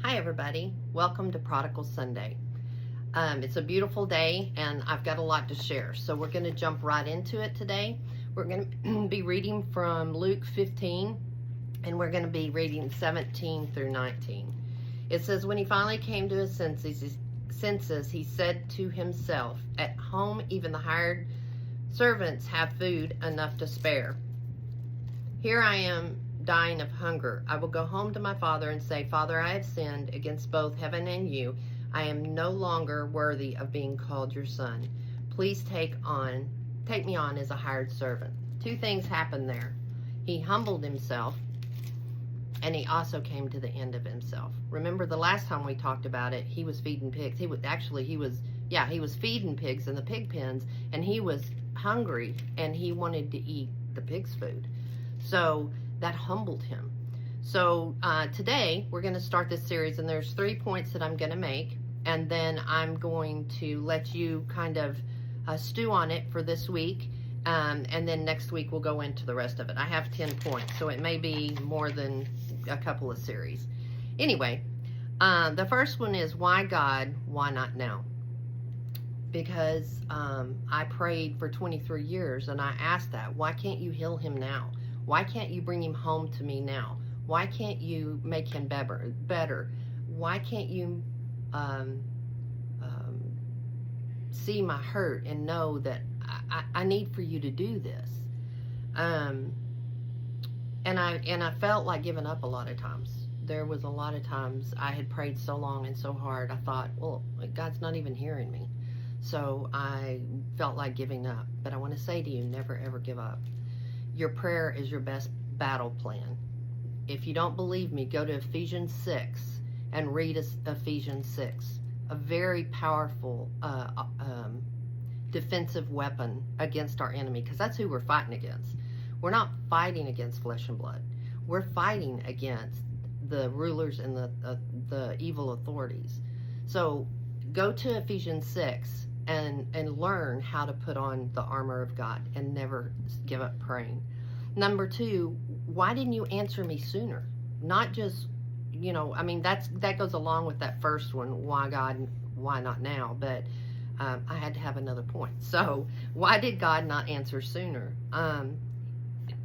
Hi everybody, welcome to Prodigal Sunday. It's a beautiful day and I've got a lot to share, so we're going to jump right into it today. We're going to be reading from Luke 15 and we're going to be reading 17 through 19. It says, when he finally came to his senses, he said to himself, at home even the hired servants have food enough to spare. Here I am dying of hunger. I will go home to my father and say, Father, I have sinned against both heaven and you. I am no longer worthy of being called your son. Please take me on as a hired servant. Two things happened there. He humbled himself and he also came to the end of himself. Remember the last time we talked about it, he was feeding pigs. He was feeding pigs in the pig pens, and he was hungry and he wanted to eat the pig's food. So that humbled him. So today we're going to start this series, and there's 3 points that I'm going to make, and then I'm going to let you kind of stew on it for this week, and then next week we'll go into the rest of it. I have 10 points, so it may be more than a couple of series. Anyway, the first one is, why God, why not now? Because I prayed for 23 years and I asked that, why can't you heal him now? Why can't you bring him home to me now? Why can't you make him better? Why can't you see my hurt and know that I need for you to do this? And I felt like giving up a lot of times. There was a lot of times I had prayed so long and so hard, I thought, well, God's not even hearing me. So I felt like giving up. But I want to say to you, never ever give up. Your prayer is your best battle plan. If you don't believe me, go to Ephesians 6 and read Ephesians 6. A very powerful defensive weapon against our enemy, because that's who we're fighting against. We're not fighting against flesh and blood. We're fighting against the rulers and the evil authorities. So go to Ephesians 6 and learn how to put on the armor of God and never give up praying. Number 2, why didn't you answer me sooner? Not just, that goes along with that first one, why God, why not now? But I had to have another point. So why did God not answer sooner?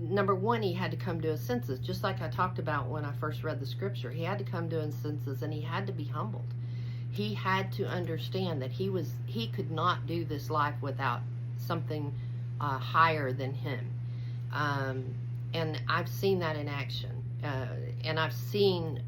Number 1, he had to come to his senses, just like I talked about when I first read the scripture. He had to come to his senses and he had to be humbled. He had to understand that he could not do this life without something higher than him. And I've seen that in action. And I've seen